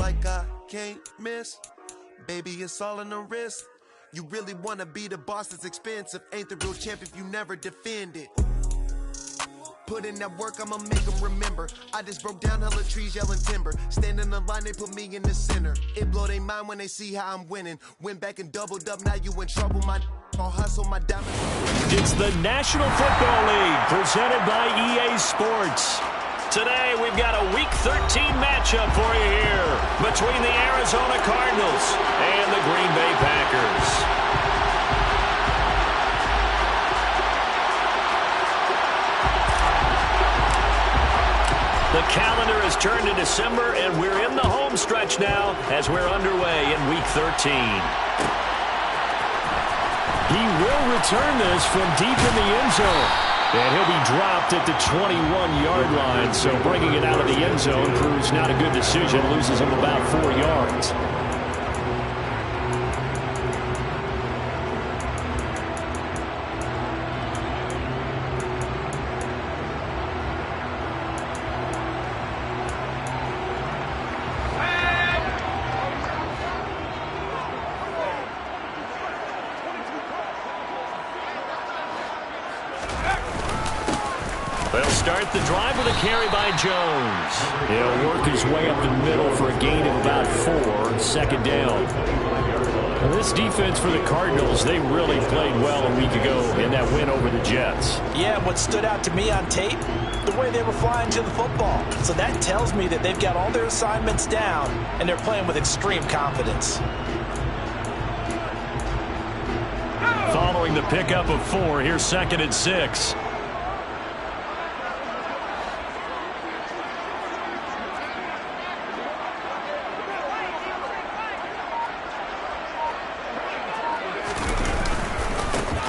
like I can't miss. Baby, it's all in the wrist. You really wanna be the boss that's expensive. Ain't the real champ if you never defend it. Put in that work, I'ma make them remember. I just broke down hella trees, yelling timber. Stand in the line, they put me in the center. It blow their mind when they see how I'm winning. Went back and doubled up, now you in trouble. My I'll hustle my diamonds. It's the National Football League, presented by EA Sports. Today, we've got a Week 13 matchup for you here between the Arizona Cardinals and the Green Bay Packers. The calendar has turned to December, and we're in the home stretch now as we're underway in Week 13. He will return this from deep in the end zone. And he'll be dropped at the 21-yard line, so bringing it out of the end zone proves not a good decision. Loses him about 4 yards. They'll start the drive with a carry by Jones. He'll work his way up the middle for a gain of about 4, second down. Well, this defense for the Cardinals, they really played well a week ago in that win over the Jets. Yeah, what stood out to me on tape, the way they were flying to the football. So that tells me that they've got all their assignments down, and they're playing with extreme confidence. Following the pickup of 4, here's 2nd and 6.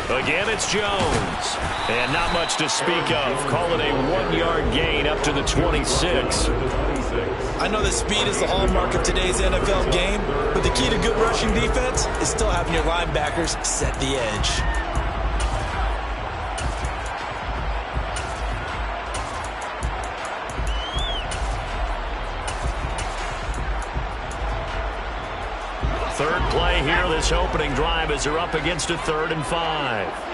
Again, it's Jones. And not much to speak of. Call it a 1-yard gain up to the 26. I know that speed is the hallmark of today's NFL game, but the key to good rushing defense is still having your linebackers set the edge. Third play here, this opening drive, as they're up against a 3rd and 5.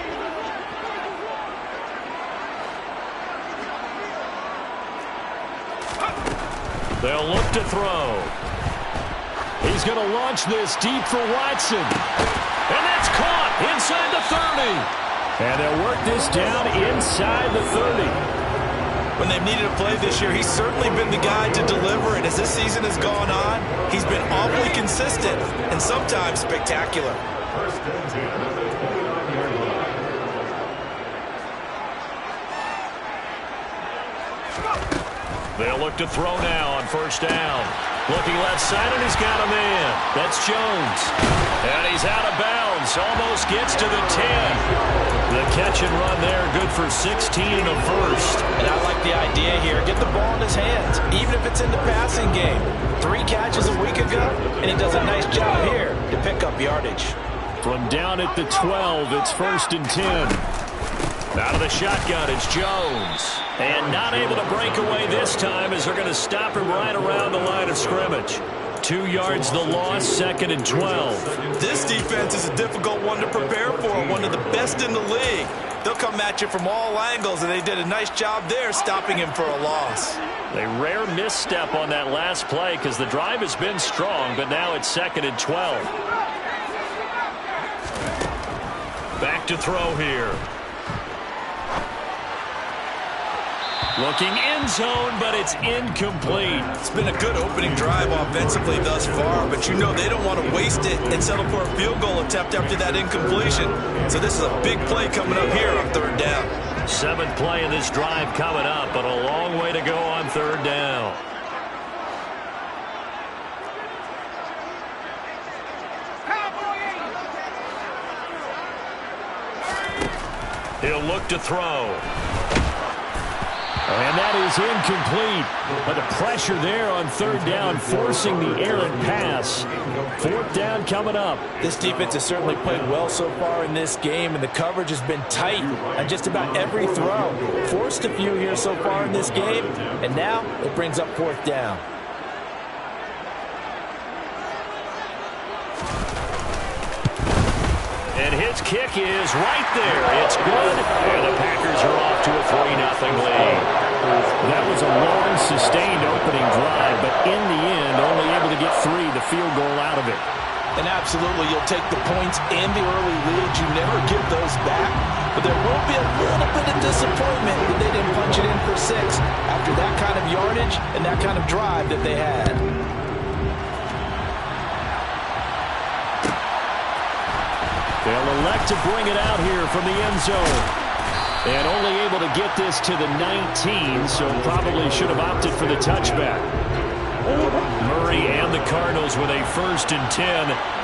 They'll look to throw. He's going to launch this deep for Watson. And that's caught inside the 30. And they'll work this down inside the 30. When they've needed a play this year, he's certainly been the guy to deliver it. As this season has gone on, he's been awfully consistent and sometimes spectacular. They'll look to throw now on 1st down. Looking left side, and he's got a man. That's Jones. And he's out of bounds. Almost gets to the 10. The catch and run there, good for 16 and a first. And I like the idea here. Get the ball in his hands, even if it's in the passing game. 3 catches a week ago, and he does a nice job here to pick up yardage. From down at the 12, it's 1st and 10. Out of the shotgun, it's Jones. And not able to break away this time as they're going to stop him right around the line of scrimmage. 2 yards the loss, 2nd and 12. This defense is a difficult one to prepare for, one of the best in the league. They'll come at you from all angles, and they did a nice job there stopping him for a loss. A rare misstep on that last play because the drive has been strong, but now it's 2nd and 12. Back to throw here. Looking end zone, but it's incomplete. It's been a good opening drive offensively thus far, but you know they don't want to waste it and settle for a field goal attempt after that incompletion. So this is a big play coming up here on 3rd down. 7th play in this drive coming up, but a long way to go on 3rd down. He'll look to throw. And that is incomplete. But the pressure there on 3rd down, forcing the errant pass. 4th down coming up. This defense has certainly played well so far in this game, and the coverage has been tight on just about every throw. Forced a few here so far in this game, and now it brings up 4th down. And his kick is right there. It's good, and the Packers are off to a 3-0 lead. That was a long, sustained opening drive, but in the end, only able to get the field goal out of it. And absolutely, you'll take the points and the early lead. You never give those back, but there will be a little bit of disappointment that they didn't punch it in for 6 after that kind of yardage and that kind of drive that they had. They'll elect to bring it out here from the end zone. And only able to get this to the 19, so probably should have opted for the touchback. Murray and the Cardinals with a 1st and 10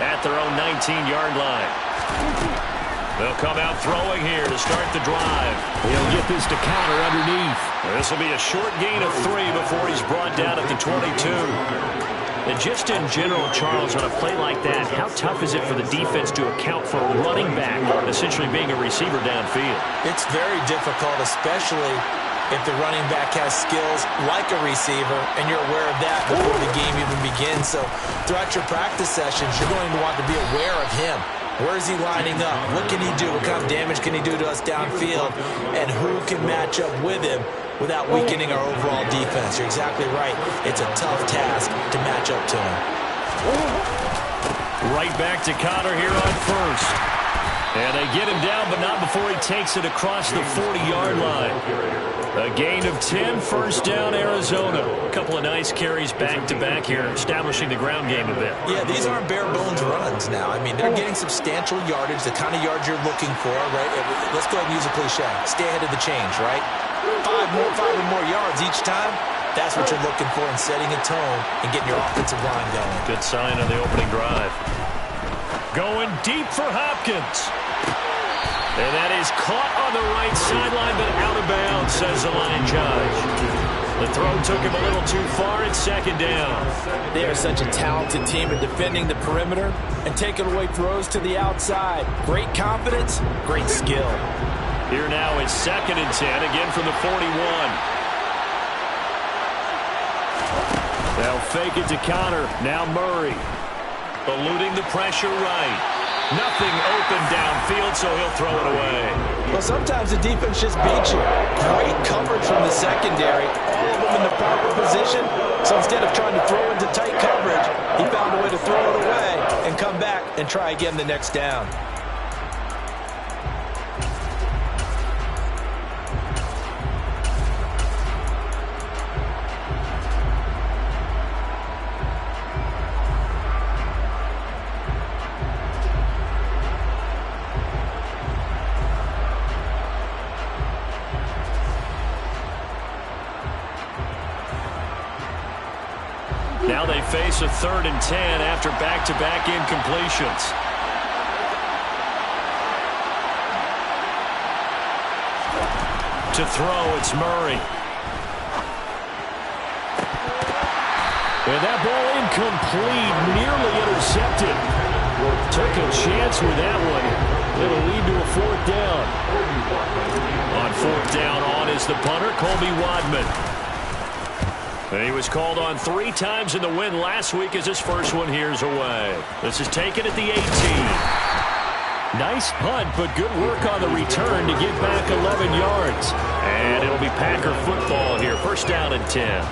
at their own 19-yard line. They'll come out throwing here to start the drive. He'll get this to counter underneath. This will be a short gain of 3 before he's brought down at the 22. And just in general, Charles, on a play like that, how tough is it for the defense to account for a running back essentially being a receiver downfield? It's very difficult, especially if the running back has skills like a receiver, and you're aware of that before the game even begins. So throughout your practice sessions, you're going to want to be aware of him. Where is he lining up? What can he do? What kind of damage can he do to us downfield? And who can match up with him without weakening our overall defense? You're exactly right. It's a tough task to match up to him. Right back to Connor here on 1st. And they get him down, but not before he takes it across the 40-yard line. A gain of 10, 1st down, Arizona. A couple of nice carries back-to-back here, establishing the ground game a bit. Yeah, these aren't bare-bones runs now. I mean, they're getting substantial yardage, the kind of yards you're looking for, right? Let's go ahead and use a cliche. Stay ahead of the change, right? 5 or more yards each time. That's what you're looking for in setting a tone and getting your offensive line going. Good sign on the opening drive. Going deep for Hopkins. And that is caught on the right sideline, but out of bounds, says the line judge. The throw took him a little too far. It's 2nd down. They are such a talented team at defending the perimeter and taking away throws to the outside. Great confidence, great skill. Here now it's 2nd and 10, again from the 41. They'll fake it to Connor. Now Murray. Eluding the pressure right. Nothing open downfield, so he'll throw it away. Well, sometimes the defense just beats you. Great coverage from the secondary. All of them in the proper position. So instead of trying to throw into tight coverage, he found a way to throw it away and come back and try again the next down. Now they face a 3rd and 10 after back-to-back incompletions. To throw, it's Murray. And that ball incomplete, nearly intercepted. Took a chance with that one. It'll lead to a 4th down. On 4th down, on is the punter, Colby Wadman. And he was called on 3 times in the win last week as his first one here's away. This is taken at the 18. Nice punt, but good work on the return to get back 11 yards. And it'll be Packer football here. 1st down and 10.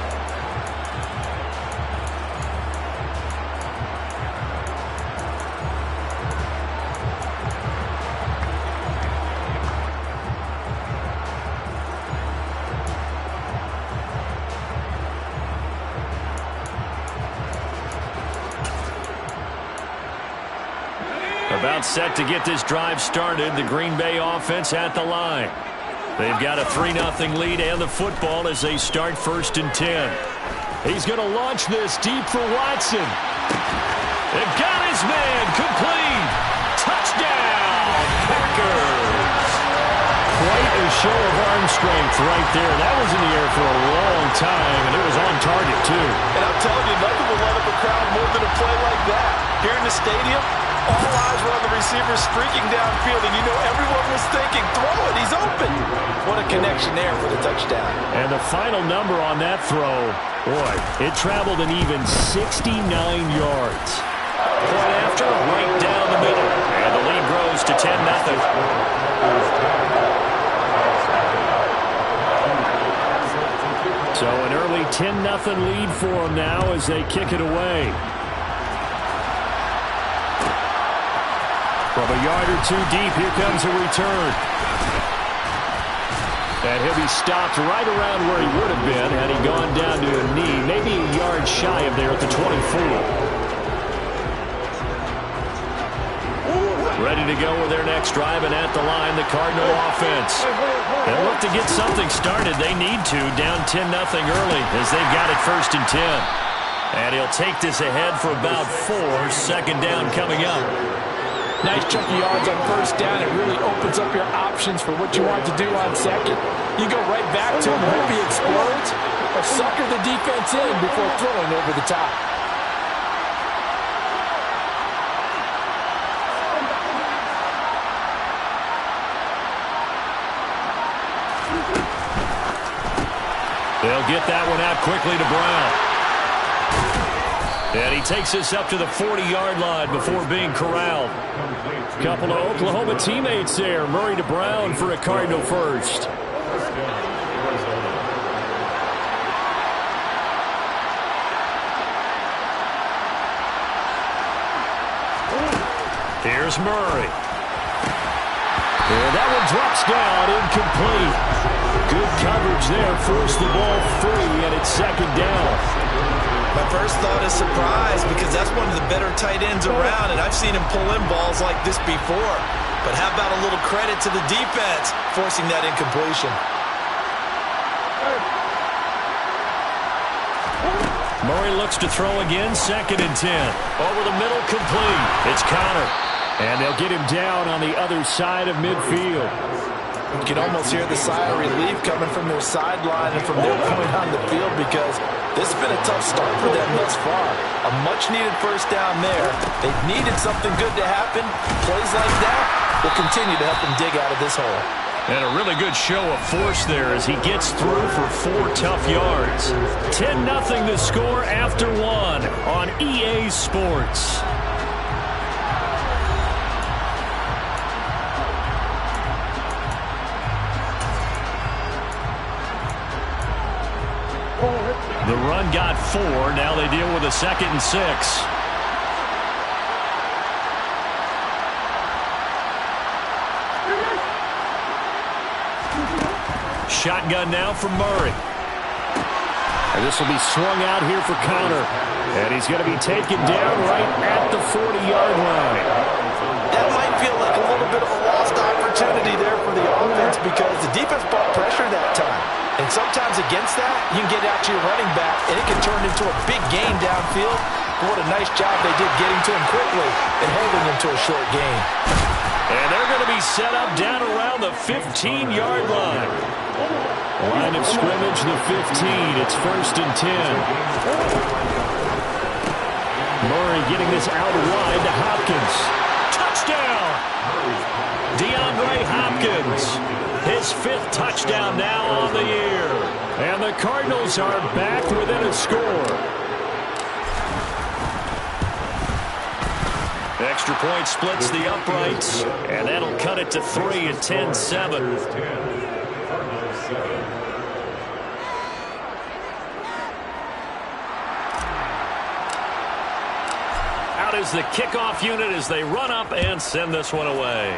About set to get this drive started. The Green Bay offense at the line. They've got a 3-0 lead and the football as they start 1st and 10. He's going to launch this deep for Watson. They've got his man complete. Touchdown, Packers. Quite a show of arm strength right there. That was in the air for a long time, and it was on target, too. And I'm telling you, nothing will light up a crowd more than a play like that. Here in the stadium, all eyes were on the receiver streaking downfield, and you know everyone was thinking, throw it, he's open. What a connection there for the touchdown. And the final number on that throw, boy, it traveled an even 69 yards. Point after, right down the middle. And the lead grows to 10-0. So an early 10-0 lead for them now as they kick it away. From a yard or two deep, here comes a return. And he'll be stopped right around where he would have been had he gone down to a knee, maybe a yard shy of there at the 24. Ready to go with their next drive, and at the line, the Cardinal offense. They'll look to get something started. They need to, down 10-0 early as they've got it 1st and 10. And he'll take this ahead for about 4. 2nd down coming up. Nice chunky yards on 1st down. It really opens up your options for what you want to do on 2nd. You go right back to him, hope he explodes, or sucker the defense in before throwing over the top. They'll get that one out quickly to Brown. And he takes us up to the 40-yard line before being corralled. A couple of Oklahoma teammates there. Murray to Brown for a Cardinal first. Here's Murray. And that one drops down, incomplete. Good coverage there. Forced the ball free, and it's 2nd down. My first thought is surprise because that's one of the better tight ends around, and I've seen him pull in balls like this before. But how about a little credit to the defense forcing that incompletion? Murray looks to throw again, 2nd and 10. Over the middle, complete. It's Connor. And they'll get him down on the other side of midfield. You can almost hear the sigh of relief coming from their sideline and from their point on the field because this has been a tough start for them thus far. A much-needed 1st down there. They've needed something good to happen. Plays like that will continue to help them dig out of this hole. And a really good show of force there as he gets through for 4 tough yards. 10-0 the score after 1 on EA Sports. The run got 4. Now they deal with a 2nd and 6. Shotgun now from Murray. And this will be swung out here for Connor. And he's going to be taken down right at the 40-yard line. That might feel like a little bit of a lost opportunity there for the offense because the defense brought pressure that time. And sometimes against that, you can get out to your running back, and it can turn into a big gain downfield. But what a nice job they did getting to him quickly and holding him to a short gain. And they're going to be set up down around the 15-yard line. Line of scrimmage, the 15. It's 1st and 10. Murray getting this out wide to Hopkins. Touchdown! DeAndre Hopkins. His 5th touchdown now on the year. And the Cardinals are back within a score. Extra point splits the uprights. And that'll cut it to 3 at 10-7. Out is the kickoff unit as they run up and send this one away.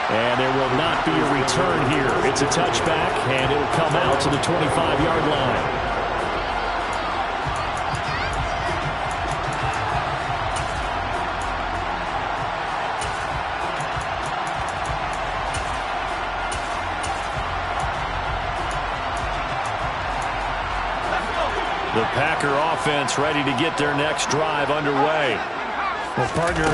And there will not be a return here. It's a touchback, and it'll come out to the 25-yard line. The Packer offense ready to get their next drive underway. Well, partner,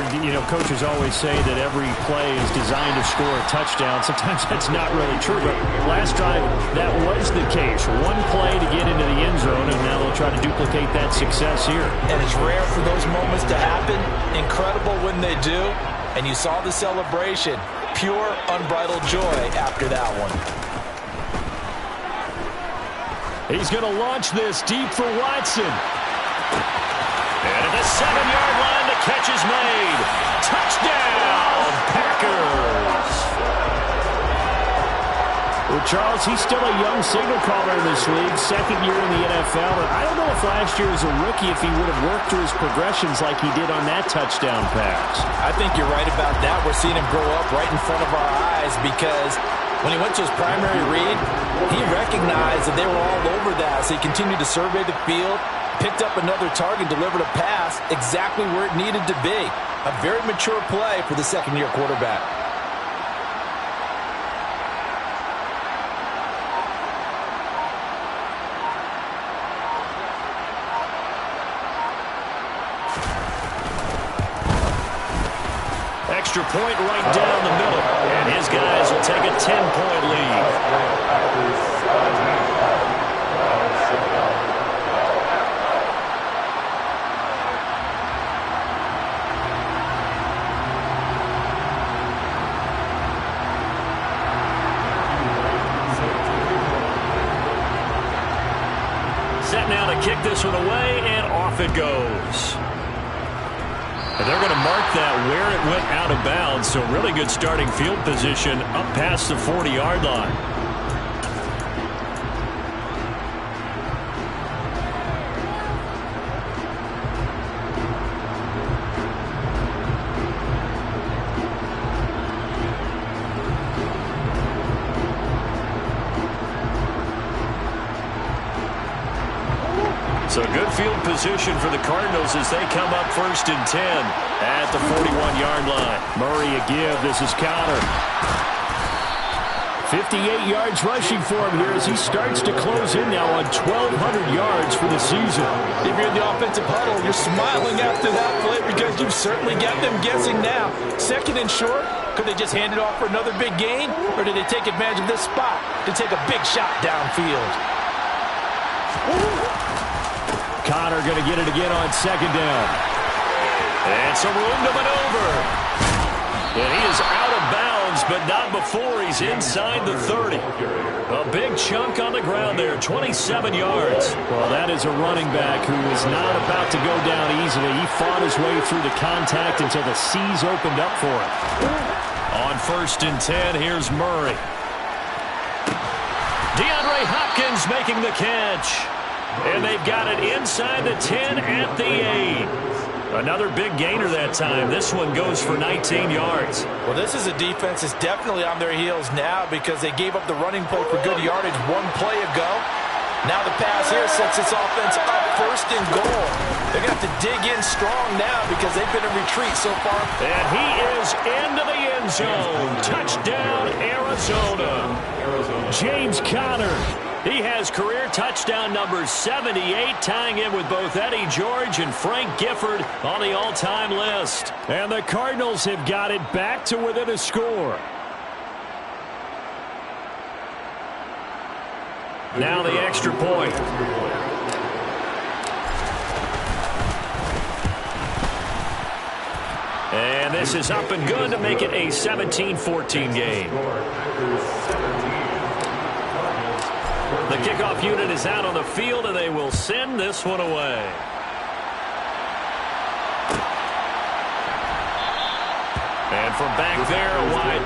coaches always say that every play is designed to score a touchdown. Sometimes that's not really true, but last drive, that was the case. One play to get into the end zone, and now they'll try to duplicate that success here. And it's rare for those moments to happen. Incredible when they do. And you saw the celebration. Pure, unbridled joy after that one. He's going to launch this deep for Watson. And at the 7-yard line, the catch is made. Touchdown, Packers. Well, Charles, he's still a young signal caller in this league, second year in the NFL. And I don't know if last year as a rookie if he would have worked through his progressions like he did on that touchdown pass. I think you're right about that. We're seeing him grow up right in front of our eyes because when he went to his primary read, he recognized that they were all over that. So he continued to survey the field, picked up another target, delivered a pass exactly where it needed to be. A very mature play for the second-year quarterback. Extra point right down the middle. And his guys will take a 10-point lead. Set now to kick this one away, and off it goes. And they're going to mark that where it went out of bounds, so really good starting field position up past the 40-yard line. So good field position for the Cardinals as they come up 1st and 10 at the 41-yard line. Murray a give. This is Connor. 58 yards rushing for him here as he starts to close in now on 1,200 yards for the season. If you're in the offensive huddle, you're smiling after that play because you've certainly got them guessing now. 2nd and short, could they just hand it off for another big gain? Or did they take advantage of this spot to take a big shot downfield? Connor going to get it again on 2nd down. And some room to maneuver. And he is out of bounds, but not before he's inside the 30. A big chunk on the ground there, 27 yards. Well, that is a running back who is not about to go down easily. He fought his way through the contact until the C's opened up for him. On 1st and 10, here's Murray. DeAndre Hopkins making the catch. And they've got it inside the 10 at the 8. Another big gainer that time. This one goes for 19 yards. Well, this is a defense that's definitely on their heels now because they gave up the running play for good yardage one play ago. Now the pass here sets this offense up 1st and goal. They're going to have to dig in strong now because they've been in retreat so far. And he is into the end zone. Touchdown, Arizona. James Conner. He has career touchdown number 78, tying in with both Eddie George and Frank Gifford on the all-time list. And the Cardinals have got it back to within a score. Now the extra point. And this is up and good to make it a 17-14 game. The kickoff unit is out on the field, and they will send this one away. And from back there, wide.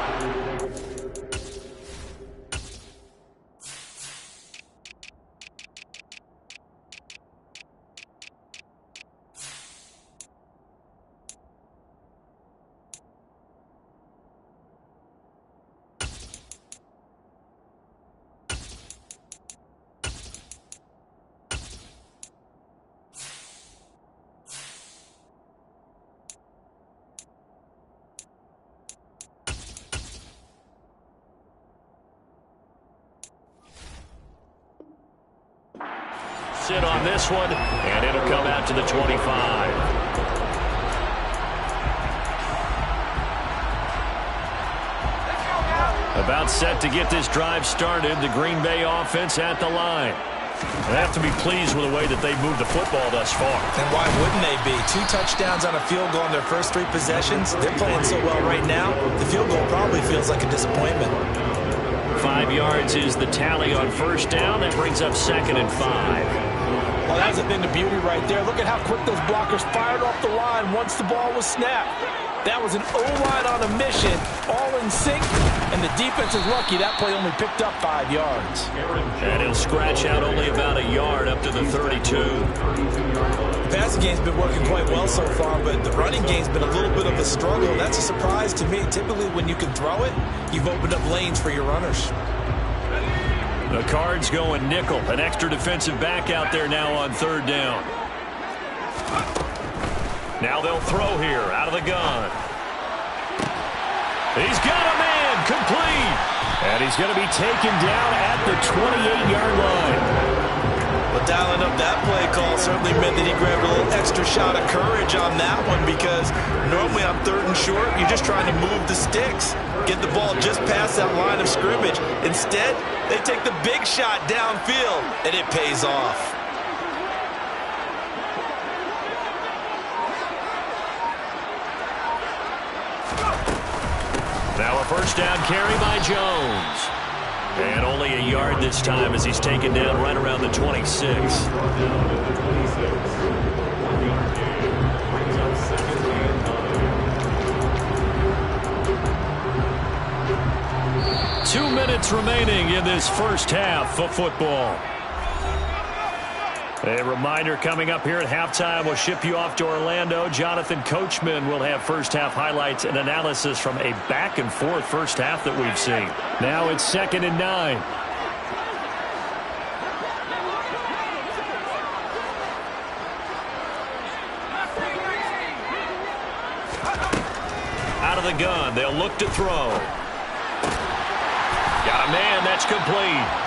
Sit on this one, and it'll come out to the 25. About set to get this drive started, the Green Bay offense at the line. They have to be pleased with the way that they've moved the football thus far. And why wouldn't they be? 2 touchdowns on a field goal in their first 3 possessions. They're playing so well right now, the field goal probably feels like a disappointment. 5 yards is the tally on 1st down. That brings up 2nd and 5. Well, that's a thing of beauty right there. Look at how quick those blockers fired off the line once the ball was snapped. That was an O-line on a mission, all in sync, and the defense is lucky that play only picked up 5 yards. And he'll scratch out only about a yard up to the 32. The passing game's been working quite well so far, but the running game's been a little bit of a struggle. That's a surprise to me. Typically, when you can throw it, you've opened up lanes for your runners. The Cards going nickel. An extra defensive back out there now on 3rd down. Now they'll throw here out of the gun. He's got a man complete. And he's going to be taken down at the 28-yard line. Well, dialing up that play call certainly meant that he grabbed a little extra shot of courage on that one, because normally on 3rd and short, you're just trying to move the sticks, get the ball just past that line of scrimmage. Instead, they take the big shot downfield, and it pays off. Now a 1st down carry by Jones. And only a yard this time as he's taken down right around the 26. Two minutes remaining in this first half of football. A reminder coming up here at halftime, we'll ship you off to Orlando. Jonathan Coachman will have first half highlights and analysis from a back-and-forth first half that we've seen. Now it's 2nd and 9. Out of the gun, they'll look to throw. Got a man, that's complete.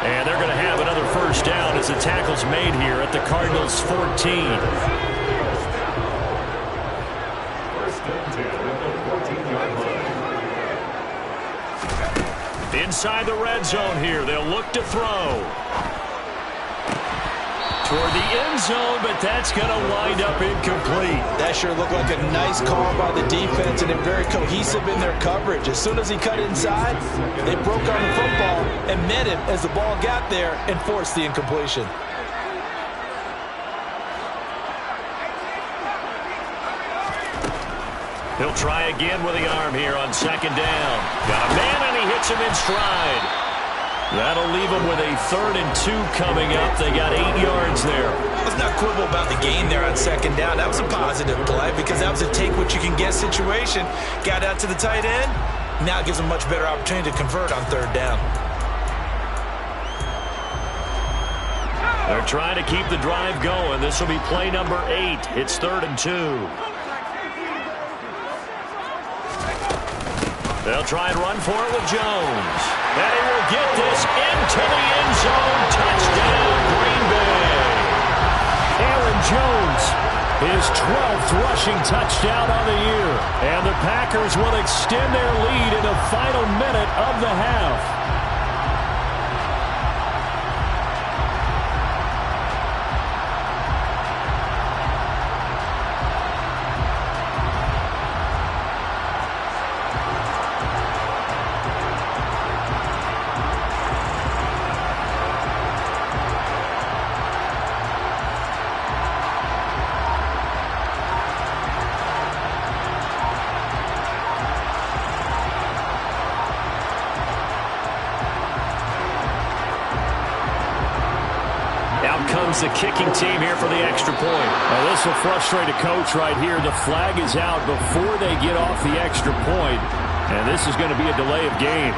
And they're going to have another first down as the tackle's made here at the Cardinals' 14. Inside the red zone here, they'll look to throw. Toward the end zone, but that's going to wind up incomplete. That sure looked like a nice call by the defense, and they're very cohesive in their coverage. As soon as he cut inside, they broke on the football and met him as the ball got there and forced the incompletion. He'll try again with the arm here on 2nd down. Got a man, and he hits him in stride. That'll leave them with a 3rd and 2 coming up. They got 8 yards there. Let's not quibble about the gain there on 2nd down. That was a positive play because that was a take-what-you-can-get situation. Got out to the tight end. Now it gives them a much better opportunity to convert on 3rd down. They're trying to keep the drive going. This will be play number 8. It's 3rd and 2. They'll try and run for it with Jones. And he will get this into the end zone. Touchdown, Green Bay. Aaron Jones, his 12th rushing touchdown on the year. And the Packers will extend their lead in the final minute of the half. The kicking team here for the extra point. Now this will frustrate a coach right here. The flag is out before they get off the extra point, and this is going to be a delay of game.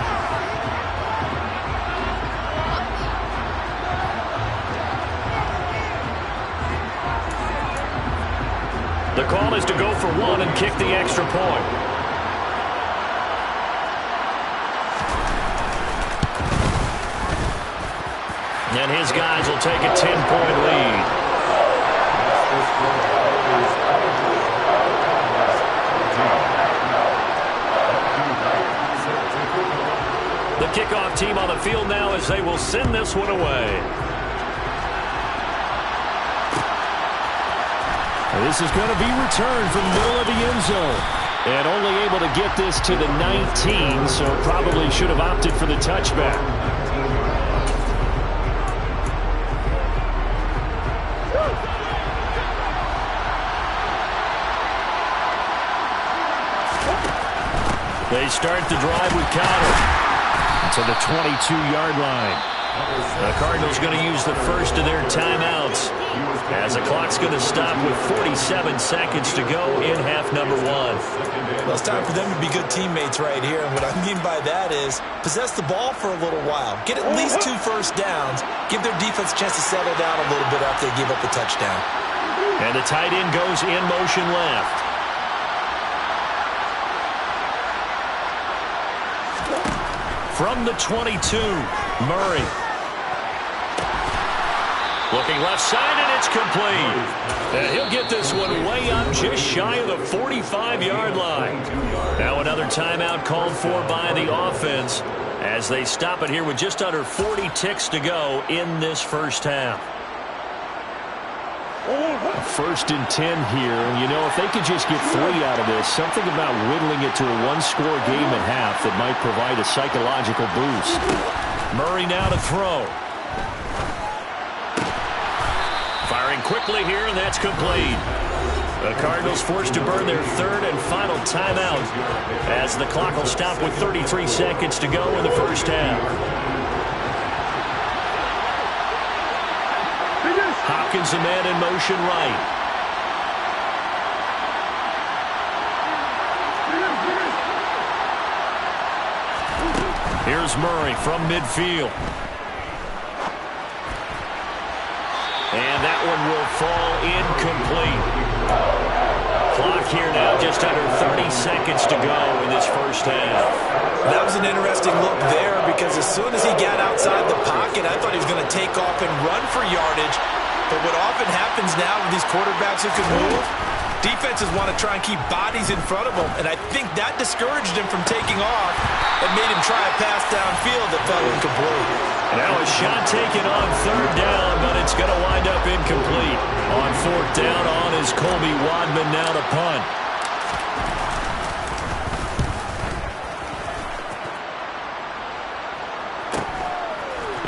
The call is to go for 1 and kick the extra point. And his guys will take a 10-point lead. The kickoff team on the field now as they will send this one away. This is going to be returned from the middle of the end zone. And only able to get this to the 19, so probably should have opted for the touchback. they start the drive with Connor to the 22-yard line. The Cardinals going to use the first of their timeouts as the clock's going to stop with 47 seconds to go in half number one. Well, it's time for them to be good teammates right here. And what I mean by that is possess the ball for a little while. Get at least 2 first downs. Give their defense a chance to settle down a little bit after they give up the touchdown. And the tight end goes in motion left. From the 22, Murray. Looking left side, and it's complete. And he'll get this one way up just shy of the 45-yard line. Now another timeout called for by the offense as they stop it here with just under 40 ticks to go in this first half. 1st and 10 here. You know, if they could just get 3 out of this, something about whittling it to a 1-score game at half that might provide a psychological boost. Murray now to throw. Firing quickly here, and that's complete. The Cardinals forced to burn their 3rd and final timeout as the clock will stop with 33 seconds to go in the first half. Hopkins, a man in motion right. Here's Murray from midfield. And that one will fall incomplete. Clock here now just under 30 seconds to go in this first half. That was an interesting look there because as soon as he got outside the pocket, I thought he was going to take off and run for yardage. But what often happens now with these quarterbacks who can move, defenses want to try and keep bodies in front of them, and I think that discouraged him from taking off and made him try a pass downfield that fell incomplete. Now a shot taken on 3rd down, but it's going to wind up incomplete. On 4th down on is Colby Wadman now to punt.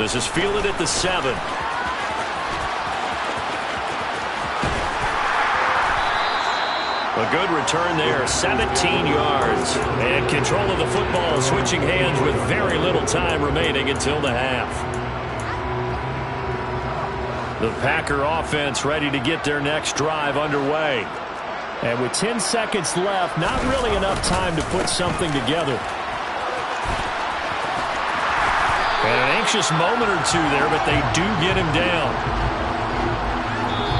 This is fielded at the 7. A good return there, 17 yards. And control of the football switching hands with very little time remaining until the half. The Packer offense ready to get their next drive underway. And with 10 seconds left, not really enough time to put something together. And an anxious moment or two there, but they do get him down.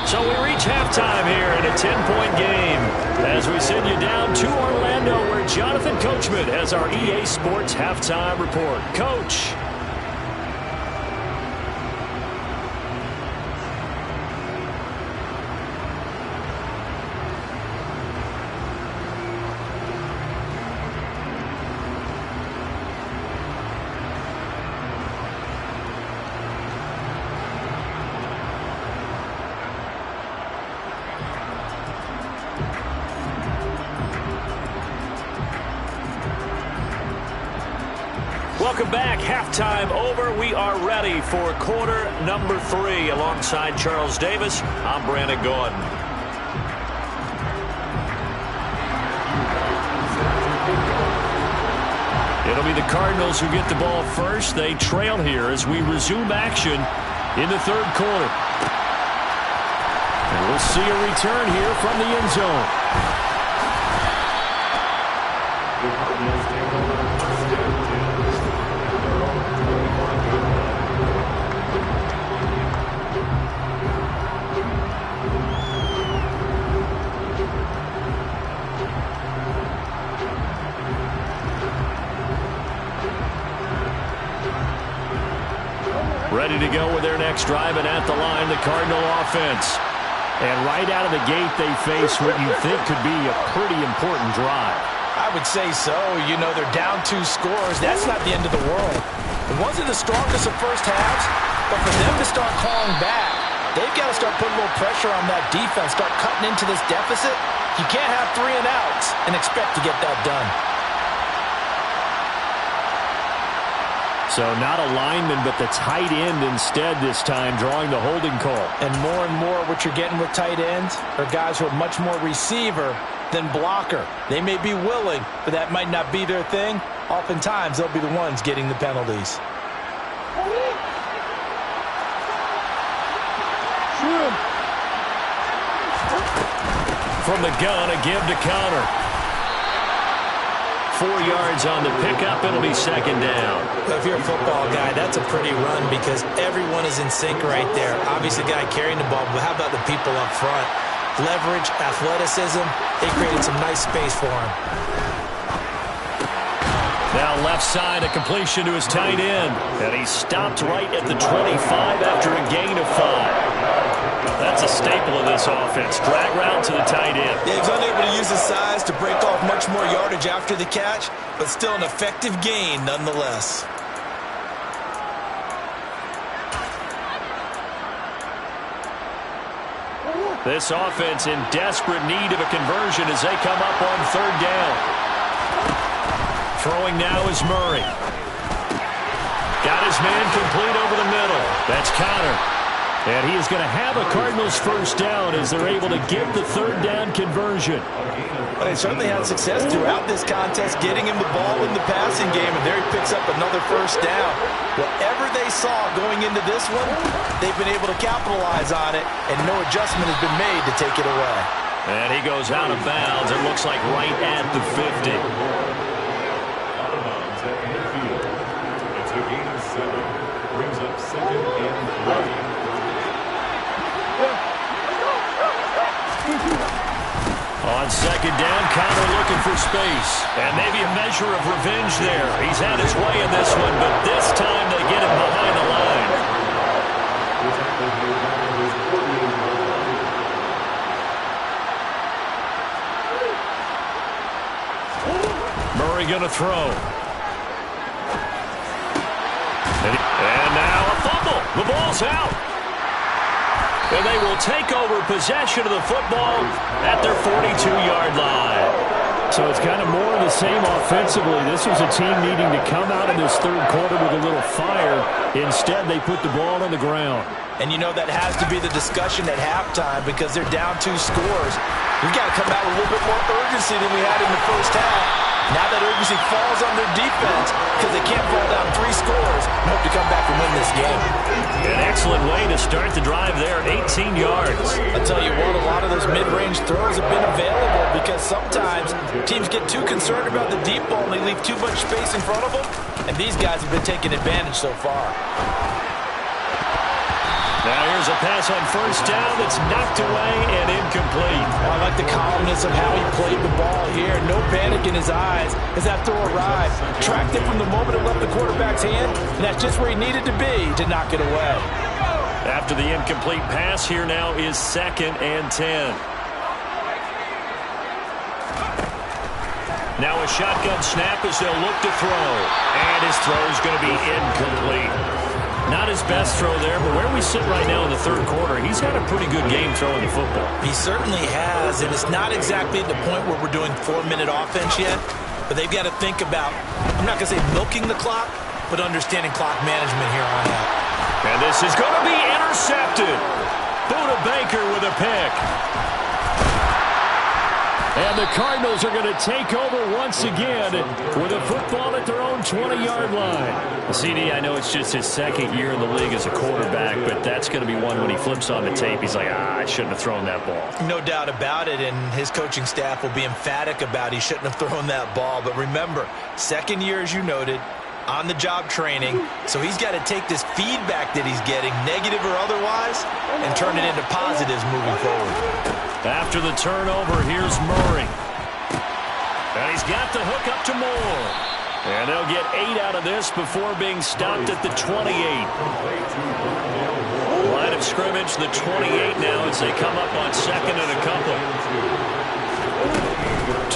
So we reach halftime here in a 10-point game as we send you down to Orlando where Jonathan Coachman has our EA Sports Halftime Report. Coach. Welcome back. Halftime over. We are ready for quarter number 3. Alongside Charles Davis, I'm Brandon Gordon. It'll be the Cardinals who get the ball first. They trail here as we resume action in the 3rd quarter. And we'll see a return here from the end zone. Ready to go with their next drive, and at the line, the Cardinal offense. And right out of the gate, they face what you think could be a pretty important drive. I would say so. You know, they're down 2 scores. That's not the end of the world. It wasn't the strongest of first halves, but for them to start calling back, they've got to start putting a little pressure on that defense, start cutting into this deficit. You can't have 3 and outs and expect to get that done. So not a lineman, but the tight end instead this time, drawing the holding call. And more what you're getting with tight ends are guys who are much more receiver than blocker. They may be willing, but that might not be their thing. Oftentimes, they'll be the ones getting the penalties. From the gun, a give to counter. 4 yards on the pickup. It'll be second down. If you're a football guy, that's a pretty run because everyone is in sync right there. Obviously, the guy carrying the ball, but how about the people up front? Leverage, athleticism, they created some nice space for him. Now left side, a completion to his tight end. And he stopped right at the 25 after a gain of 5. That's a staple of this offense. Drag route to the tight end. Yeah, he was unable to use his size to break off much more yardage after the catch, but still an effective gain nonetheless. This offense in desperate need of a conversion as they come up on third down. Throwing now is Murray. Got his man complete over the middle. That's Connor. And he is going to have a Cardinals first down as they're able to get the third down conversion. Well, they certainly had success throughout this contest, getting him the ball in the passing game, and there he picks up another first down. Whatever they saw going into this one, they've been able to capitalize on it, and no adjustment has been made to take it away. And he goes out of bounds. It looks like right at the 50. It's a gain of 7. Brings up second and 3. On second down, Connor looking for space. And maybe a measure of revenge there. He's had his way in this one, but this time they get him behind the line. Murray going to throw. And now a fumble. The ball's out. And they will take over possession of the football at their 42-yard line. So it's kind of more of the same offensively. This was a team needing to come out in this third quarter with a little fire. Instead, they put the ball on the ground. And you know that has to be the discussion at halftime because they're down 2 scores. We've got to come out with a little bit more urgency than we had in the first half. Now that urgency falls on their defense because they can't fall down 3 scores and hope to come back and win this game. An excellent way to start the drive there, 18 yards. I'll tell you what, a lot of those mid-range throws have been available because sometimes teams get too concerned about the deep ball and they leave too much space in front of them, and these guys have been taking advantage so far. Now here's a pass on first down that's knocked away and incomplete. I like the calmness of how he played the ball here. No panic in his eyes as that throw arrived. Tracked it from the moment it left the quarterback's hand, and that's just where he needed to be to knock it away. After the incomplete pass, here now is 2nd and 10. Now a shotgun snap as they'll look to throw. And his throw is going to be incomplete. Not his best throw there, but where we sit right now in the third quarter, he's had a pretty good game throwing the football. He certainly has, and it's not exactly at the point where we're doing 4-minute offense yet, but they've got to think about, I'm not going to say milking the clock, but understanding clock management here on out. And this is going to be intercepted. Buda Baker with a pick. And the Cardinals are going to take over once again with a football at their own 20-yard line. CD, I know it's just his 2nd year in the league as a quarterback, but that's going to be one when he flips on the tape, he's like, I shouldn't have thrown that ball. No doubt about it, and his coaching staff will be emphatic about he shouldn't have thrown that ball. But remember, 2nd year, as you noted, on-the-job training, so he's got to take this feedback that he's getting, negative or otherwise, and turn it into positives moving forward. After the turnover, here's Murray. And he's got the hook up to Moore. And they'll get 8 out of this before being stopped at the 28. Line of scrimmage, the 28 now as they come up on 2nd and a couple.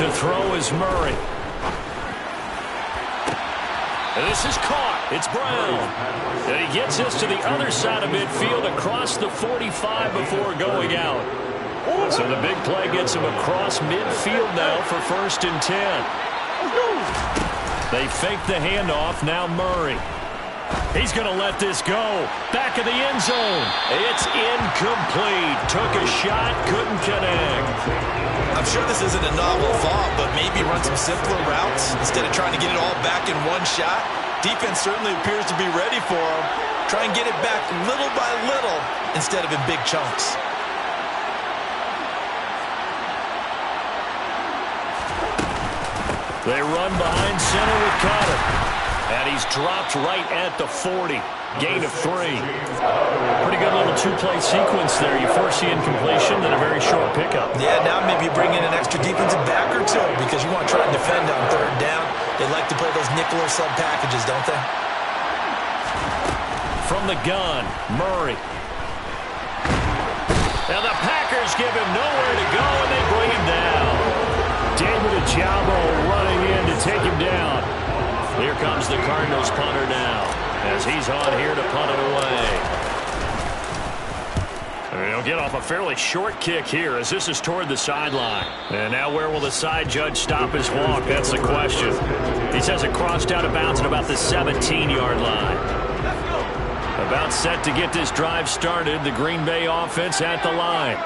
To throw is Murray. And this is caught. It's Brown. And he gets this to the other side of midfield across the 45 before going out. So the big play gets him across midfield now for 1st and 10. They fake the handoff. Now Murray. He's going to let this go. Back of the end zone. It's incomplete. Took a shot, couldn't connect. I'm sure this isn't a novel thought, but maybe run some simpler routes instead of trying to get it all back in one shot. Defense certainly appears to be ready for him. Try and get it back little by little instead of in big chunks. They run behind center with Carter. And he's dropped right at the 40. Gain of 3. Pretty good little two-play sequence there. You force the incompletion, then a very short pickup. Yeah, now maybe bring in an extra defensive back or two because you want to try and defend on third down. They like to play those nickel or sub packages, don't they? From the gun, Murray. And the Packers give him nowhere to go, and they bring him down. David Ojabo running in to take him down. Here comes the Cardinals punter now as he's on here to punt it away. He'll get off a fairly short kick here as this is toward the sideline. And now where will the side judge stop his walk? That's the question. He says it crossed out of bounds at about the 17-yard line. About set to get this drive started. The Green Bay offense at the line.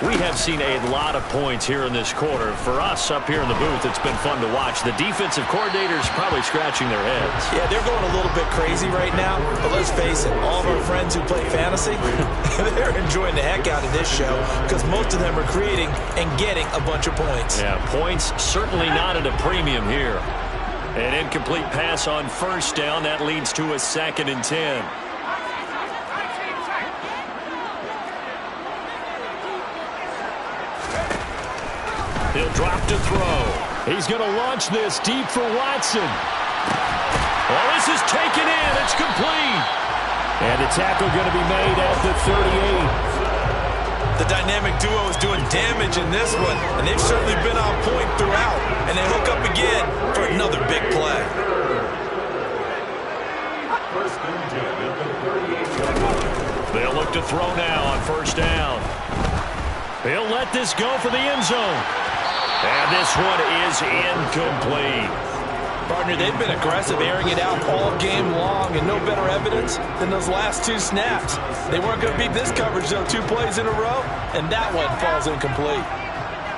We have seen a lot of points here in this quarter. For us up here in the booth, it's been fun to watch. The defensive coordinators probably scratching their heads. Yeah, they're going a little bit crazy right now. But let's face it, all of our friends who play fantasy, they're enjoying the heck out of this show because most of them are creating and getting a bunch of points. Yeah, points certainly not at a premium here. An incomplete pass on first down. That leads to a 2nd and 10. He'll drop to throw. He's going to launch this deep for Watson. Oh, this is taken in. It's complete. And the tackle going to be made at the 38. The dynamic duo is doing damage in this one, and they've certainly been on point throughout. And they hook up again for another big play. First and 10 at the 38. They'll look to throw now on first down. He'll let this go for the end zone. And this one is incomplete. Partner, they've been aggressive, airing it out all game long, and no better evidence than those last 2 snaps. They weren't going to beat this coverage, though, 2 plays in a row, and that one falls incomplete.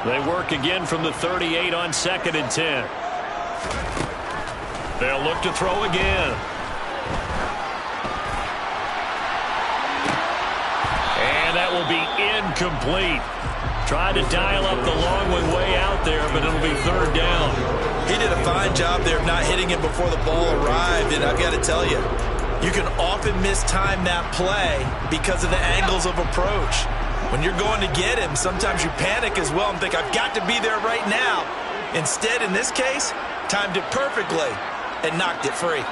They work again from the 38 on 2nd and 10. They'll look to throw again. And that will be incomplete. Tried to dial up the long one way out there, but it'll be 3rd down. He did a fine job there of not hitting it before the ball arrived, and I've got to tell you, you can often mistime that play because of the angles of approach. When you're going to get him, sometimes you panic as well and think, I've got to be there right now. Instead, in this case, timed it perfectly and knocked it free.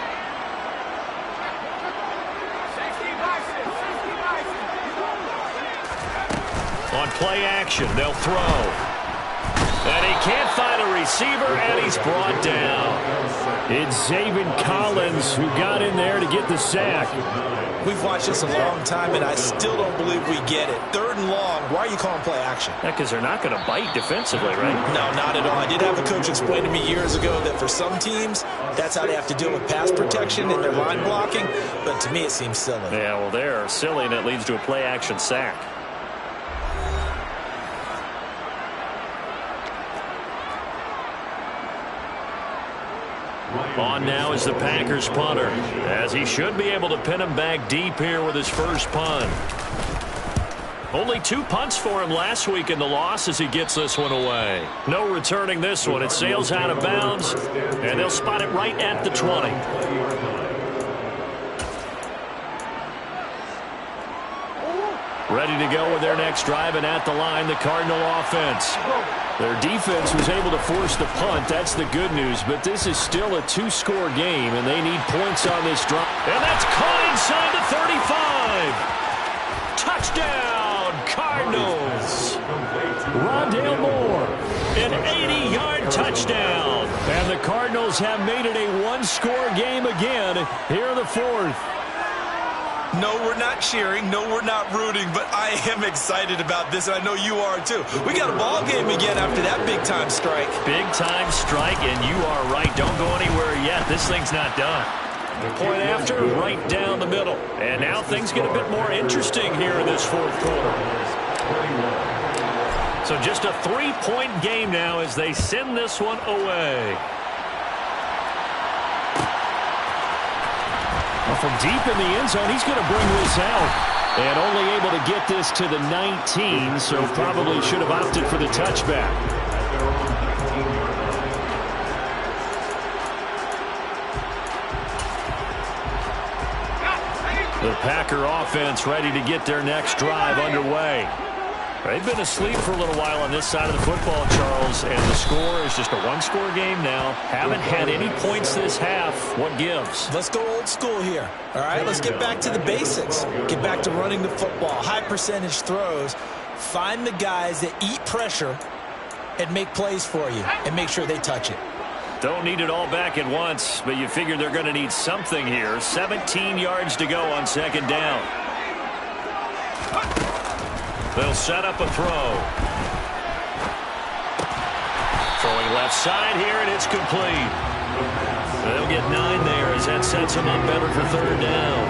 On play action, they'll throw. And he can't find a receiver, and he's brought down. It's Zaven Collins who got in there to get the sack. We've watched this a long time, and I still don't believe we get it. 3rd and long, why are you calling play action? Yeah, because they're not going to bite defensively, right? No, not at all. I did have a coach explain to me years ago that for some teams, that's how they have to deal with pass protection and their line blocking. But to me, it seems silly. Yeah, well, they're silly, and it leads to a play action sack. On now is the Packers punter, as he should be able to pin him back deep here with his first punt. Only 2 punts for him last week in the loss as he gets this one away. No returning this one. It sails out of bounds, and they'll spot it right at the 20. Ready to go with their next drive, and at the line, the Cardinal offense. Their defense was able to force the punt. That's the good news, but this is still a 2-score game, and they need points on this drive. And that's caught inside the 35. Touchdown, Cardinals. Rondale Moore, an 80-yard touchdown. And the Cardinals have made it a 1-score game again here in the 4th. No, we're not cheering. No, we're not rooting, but I am excited about this, and I know you are too. We got a ball game again after that big-time strike. Big-time strike, and you are right. Don't go anywhere yet. This thing's not done. Point after, right down the middle. And now things get a bit more interesting here in this fourth quarter. So just a 3-point game now as they send this one away. Well, from deep in the end zone, he's going to bring this out. And only able to get this to the 19, so probably should have opted for the touchback. The Packer offense ready to get their next drive underway. They've been asleep for a little while on this side of the football, Charles, and the score is just a one-score game now. Haven't had any points this half. What gives? Let's go old school here. All right, let's get back to the basics. Get back to running the football, high percentage throws. Find the guys that eat pressure and make plays for you and make sure they touch it. Don't need it all back at once, but you figure they're going to need something here. 17 yards to go on second down. They'll set up a throw. Throwing left side here, and it's complete. They'll get 9 there as that sets them up better for third down.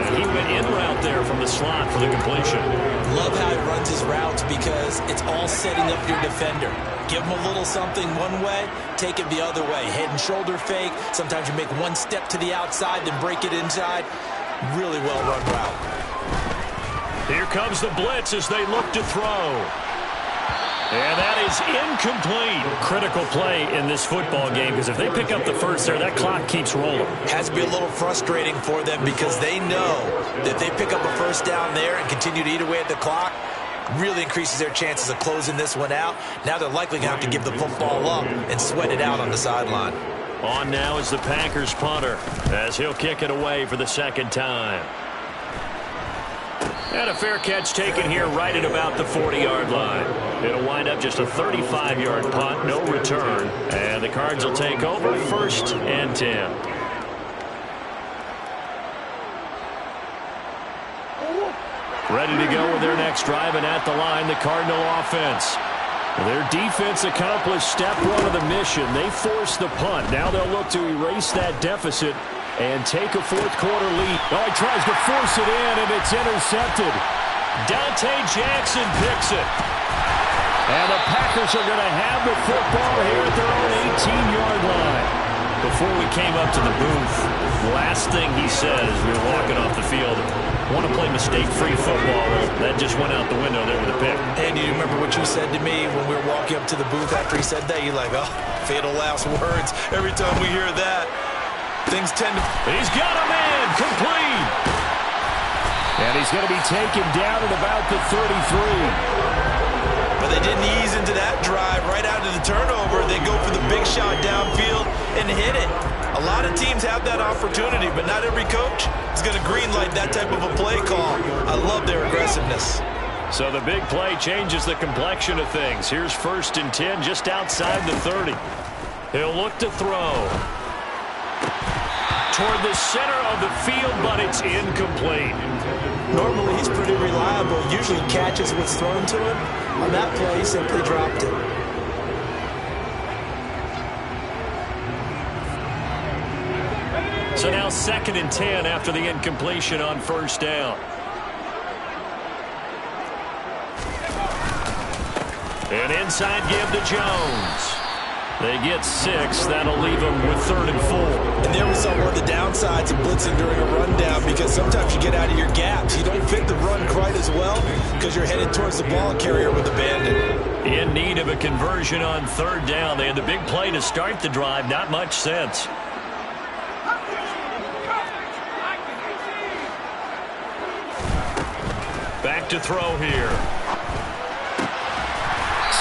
And he went in route there from the slot for the completion. Love how he runs his routes because it's all setting up your defender. Give him a little something one way, take it the other way. Head and shoulder fake. Sometimes you make one step to the outside, then break it inside. Really well-run route. Here comes the blitz as they look to throw. And that is incomplete. Critical play in this football game because if they pick up the first there, that clock keeps rolling. Has to be a little frustrating for them because they know that if they pick up a first down there and continue to eat away at the clock, really increases their chances of closing this one out. Now they're likely going to have to give the football up and sweat it out on the sideline. On now is the Packers punter as he'll kick it away for the second time. And a fair catch taken here right at about the 40-yard line. It'll wind up just a 35-yard punt, no return. And the Cards will take over 1st and 10. Ready to go with their next drive, and at the line, the Cardinal offense. Their defense accomplished step 1 of the mission. They forced the punt. Now they'll look to erase that deficit and take a fourth quarter lead. Oh, he tries to force it in, and it's intercepted. Dante Jackson picks it. And the Packers are going to have the football here at their own 18-yard line. Before we came up to the booth, last thing he said as we were walking off the field, want to play mistake-free football. Well, that just went out the window there with a pick. And you remember what you said to me when we were walking up to the booth after he said that? You're like, oh, fatal last words. Every time we hear that, things tend to... He's got him in, complete. And he's going to be taken down at about the 33. But they didn't ease into that drive right out of the turnover. They go for the big shot downfield and hit it. A lot of teams have that opportunity, but not every coach is going to greenlight that type of a play call. I love their aggressiveness. So the big play changes the complexion of things. Here's 1st and 10 just outside the 30. He'll look to throw toward the center of the field, but it's incomplete. Normally, he's pretty reliable. Usually catches what's thrown to him. On that play, he simply dropped it. So now 2nd and 10 after the incompletion on 1st down. An inside give to Jones. They get 6. That'll leave them with 3rd and 4. And there we saw one of the downsides of blitzing during a rundown because sometimes you get out of your gaps. You don't fit the run quite as well because you're headed towards the ball carrier with abandon. In need of a conversion on 3rd down. They had the big play to start the drive. Not much sense. Back to throw here.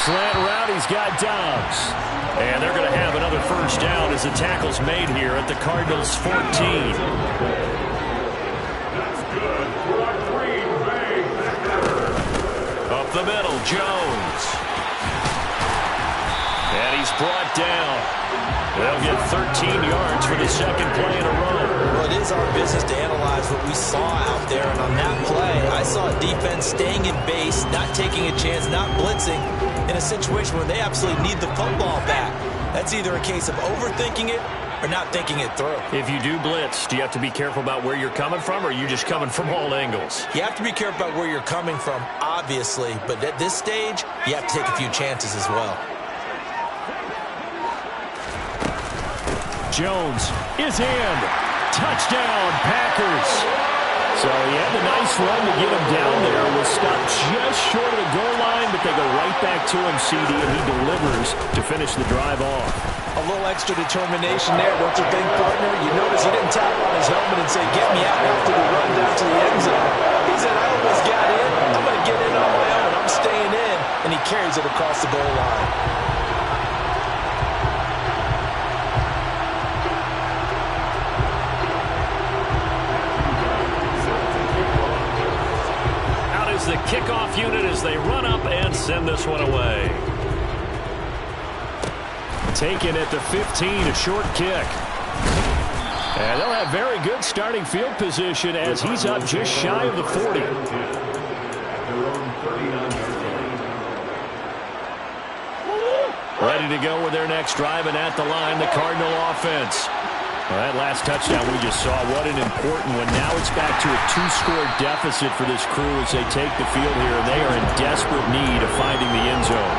Slant route, he's got Dobbs. And they're going to have another 1st down as the tackle's made here at the Cardinals' 14. That's good for a Green Bay Packer. Up the middle, Jones. And he's brought down. They'll get 13 yards for the 2nd play in a row. Well, it is our business to analyze what we saw out there. And on that play, I saw a defense staying in base, not taking a chance, not blitzing, in a situation where they absolutely need the football back. That's either a case of overthinking it or not thinking it through. If you do blitz, do you have to be careful about where you're coming from, or are you just coming from all angles? You have to be careful about where you're coming from, obviously, but at this stage, you have to take a few chances as well. Jones is in. Touchdown, Packers. So he had a nice run to get him down there. Was stopped just short of the goal line, but they go right back to him, CD, and he delivers to finish the drive off. A little extra determination there, don't you think, partner? You notice he didn't tap on his helmet and say, get me out after the run down to the end zone. He said, I almost got in. I'm going to get in on my own. I'm staying in. And he carries it across the goal line. The kickoff unit as they run up and send this one away. Taken at the 15, a short kick. And they'll have very good starting field position as he's up just shy of the 40. Ready to go with their next drive, and at the line, the Cardinal offense. Well, that last touchdown we just saw, what an important one. Now it's back to a 2-score deficit for this crew as they take the field here, and they are in desperate need of finding the end zone.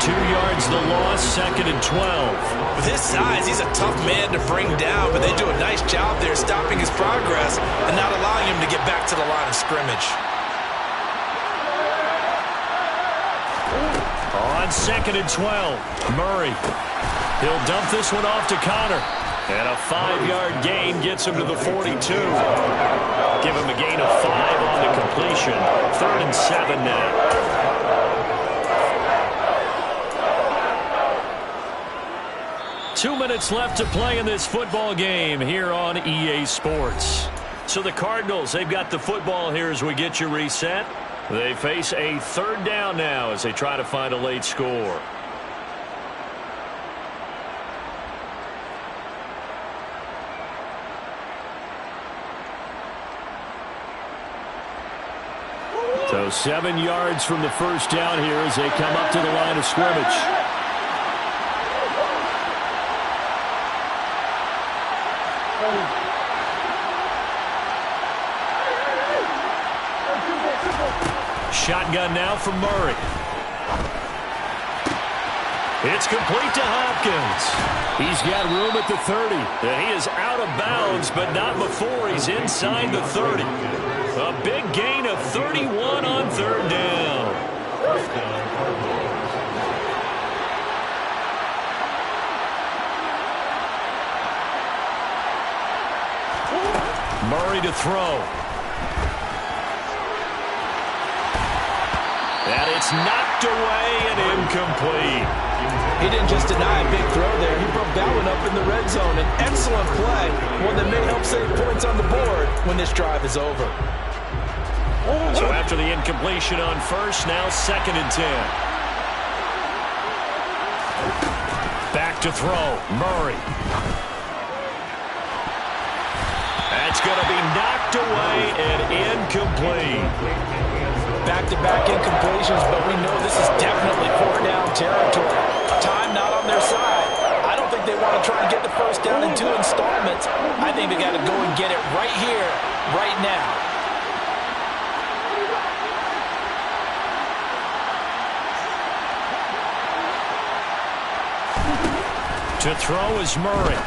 2 yards the loss, 2nd and 12. With his size, he's a tough man to bring down, but they do a nice job there stopping his progress and not allowing him to get back to the line of scrimmage. On 2nd and 12, Murray. He'll dump this one off to Connor. And a 5-yard gain gets him to the 42. Give him a gain of 5 on the completion. 3rd and 7 now. Two minutes left to play in this football game here on EA Sports. So the Cardinals, they've got the football here as we get you reset. They face a 3rd down now as they try to find a late score. So 7 yards from the first down here as they come up to the line of scrimmage. Shotgun now from Murray. It's complete to Hopkins. He's got room at the 30. And he is out of bounds, but not before he's inside the 30. A big gain of 31 on 3rd down. Murray to throw. And it's knocked away and incomplete. He didn't just deny a big throw there. He broke that one up in the red zone. An excellent play, one that may help save points on the board when this drive is over. So after the incompletion on first, now 2nd and 10. Back to throw, Murray. That's going to be knocked away and incomplete. Back-to-back incompletions, but we know this is definitely 4th down territory. Time not on their side. I don't think they want to try and get the first down in 2 installments. I think they got to go and get it right here, right now. To throw is Murray.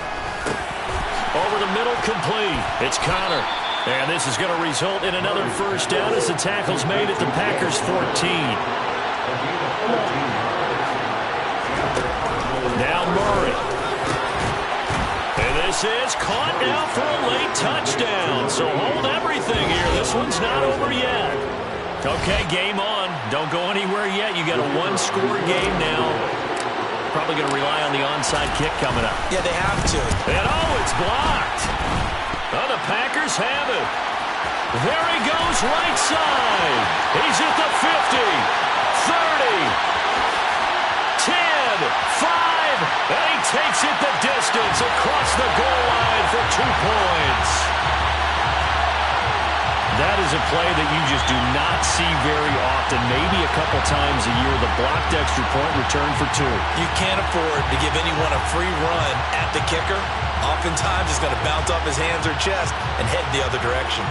Over the middle, complete. It's Connor. And this is going to result in another first down as the tackle's made at the Packers' 14. Now Murray. And this is caught now for a late touchdown. So hold everything here. This one's not over yet. Okay, game on. Don't go anywhere yet. You got a 1-score game now. Probably going to rely on the onside kick coming up. Yeah, they have to. And oh, it's blocked. Oh, the Packers have it. There he goes, right side. He's at the 50, 30, 10, 5, and he takes it the distance across the goal line for 2 points. That is a play that you just do not see very often, maybe a couple times a year. The blocked extra point return for 2. You can't afford to give anyone a free run at the kicker. Oftentimes, it's going to bounce off his hands or chest and head the other direction.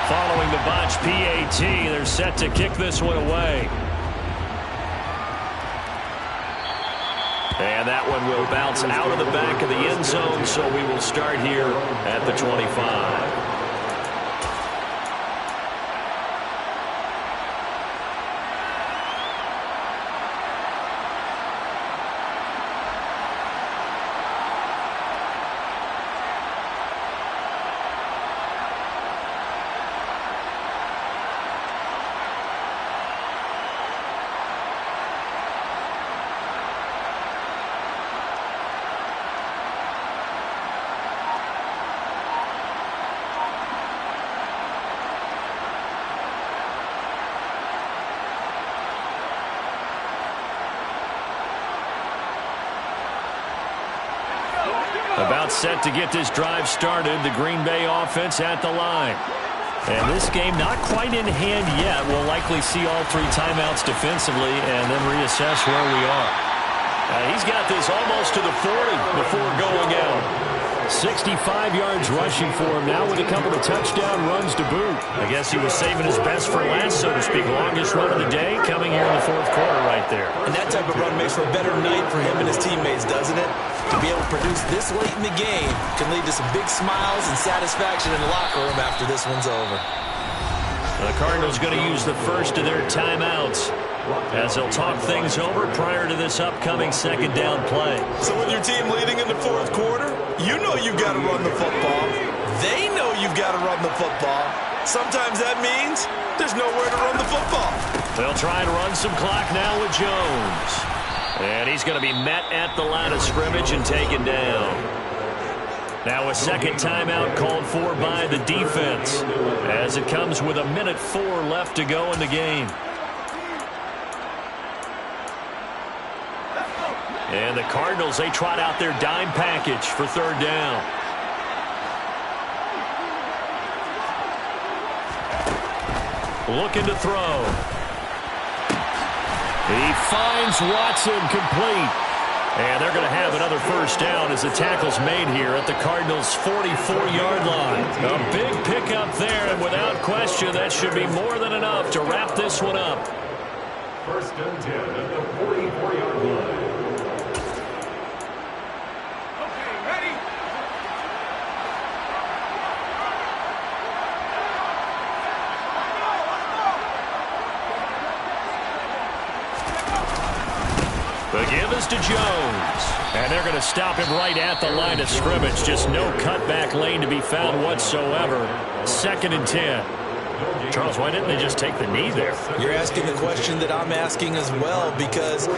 Following the botch PAT, they're set to kick this one away. And that one will bounce out of the back of the end zone, so we will start here at the 25. About set to get this drive started, the Green Bay offense at the line. And this game not quite in hand yet. We'll likely see all 3 timeouts defensively and then reassess where we are. He's got this almost to the 40 before going out. 65 yards rushing for him now with a couple of touchdown runs to boot. I guess he was saving his best for last, so to speak. Longest run of the day coming here in the 4th quarter right there. And that type of run makes for a better night for him and his teammates, doesn't it? To be able to produce this late in the game can lead to some big smiles and satisfaction in the locker room after this one's over. The Cardinals going to use the first of their timeouts as they'll talk things over prior to this upcoming 2nd down play. So with your team leading in the 4th quarter, you know you've got to run the football. They know you've got to run the football. Sometimes that means there's nowhere to run the football. They'll try and run some clock now with Jones. And he's going to be met at the line of scrimmage and taken down. Now a 2nd timeout called for by the defense as it comes with 1:04 left to go in the game. And the Cardinals, they trot out their dime package for 3rd down. Looking to throw. He finds Watson complete. And they're going to have another 1st down as the tackle's made here at the Cardinals' 44-yard line. A big pickup there, and without question, that should be more than enough to wrap this one up. 1st and 10 at the 44-yard line. The give is to Jones. And they're going to stop him right at the line of scrimmage. Just no cutback lane to be found whatsoever. 2nd and 10. Charles, why didn't they just take the knee there? You're asking the question that I'm asking as well, because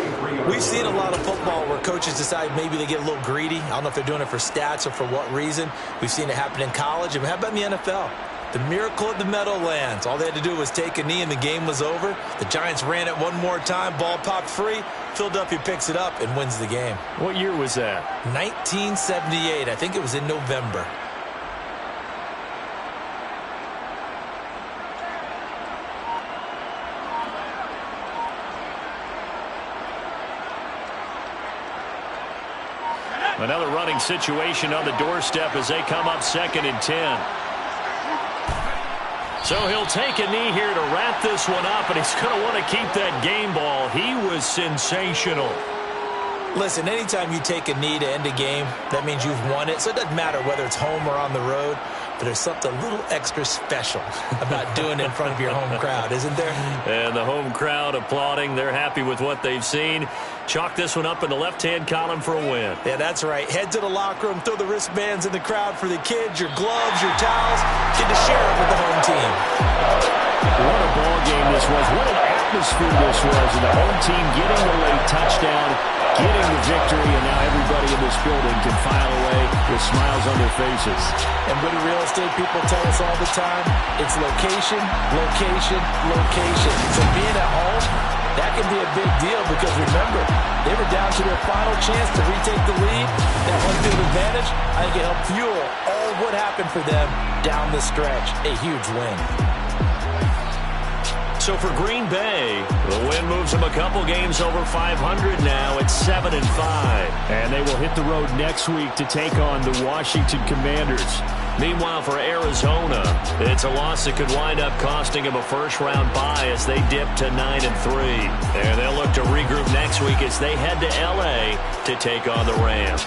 we've seen a lot of football where coaches decide maybe they get a little greedy. I don't know if they're doing it for stats or for what reason. We've seen it happen in college. And how about in the NFL? The miracle at the Meadowlands. All they had to do was take a knee and the game was over. The Giants ran it one more time. Ball popped free. Philadelphia picks it up and wins the game. What year was that? 1978. I think it was in November. Another running situation on the doorstep as they come up 2nd and 10. So he'll take a knee here to wrap this one up, and he's going to want to keep that game ball. He was sensational. Listen, anytime you take a knee to end a game, that means you've won it. So it doesn't matter whether it's home or on the road, but there's something a little extra special about doing it in front of your home crowd, isn't there? And the home crowd applauding. They're happy with what they've seen. Chalk this one up in the left-hand column for a win. Yeah, that's right. Head to the locker room, throw the wristbands in the crowd for the kids, your gloves, your towels. Get to share it with the home team. What a ball game this was. What an atmosphere this was. And the home team getting the late touchdown, getting the victory, and now everybody in this building can file away with smiles on their faces. And what do real estate people tell us all the time? It's location, location, location. So being at home, that can be a big deal because remember, they were down to their final chance to retake the lead. That one-field advantage, I think it helped fuel all what happened for them down the stretch. A huge win. So for Green Bay, the win moves them a couple games over 500 now at 7-5. And they will hit the road next week to take on the Washington Commanders. Meanwhile, for Arizona, it's a loss that could wind up costing them a first-round bye as they dip to 9-3. And they'll look to regroup next week as they head to L.A. to take on the Rams.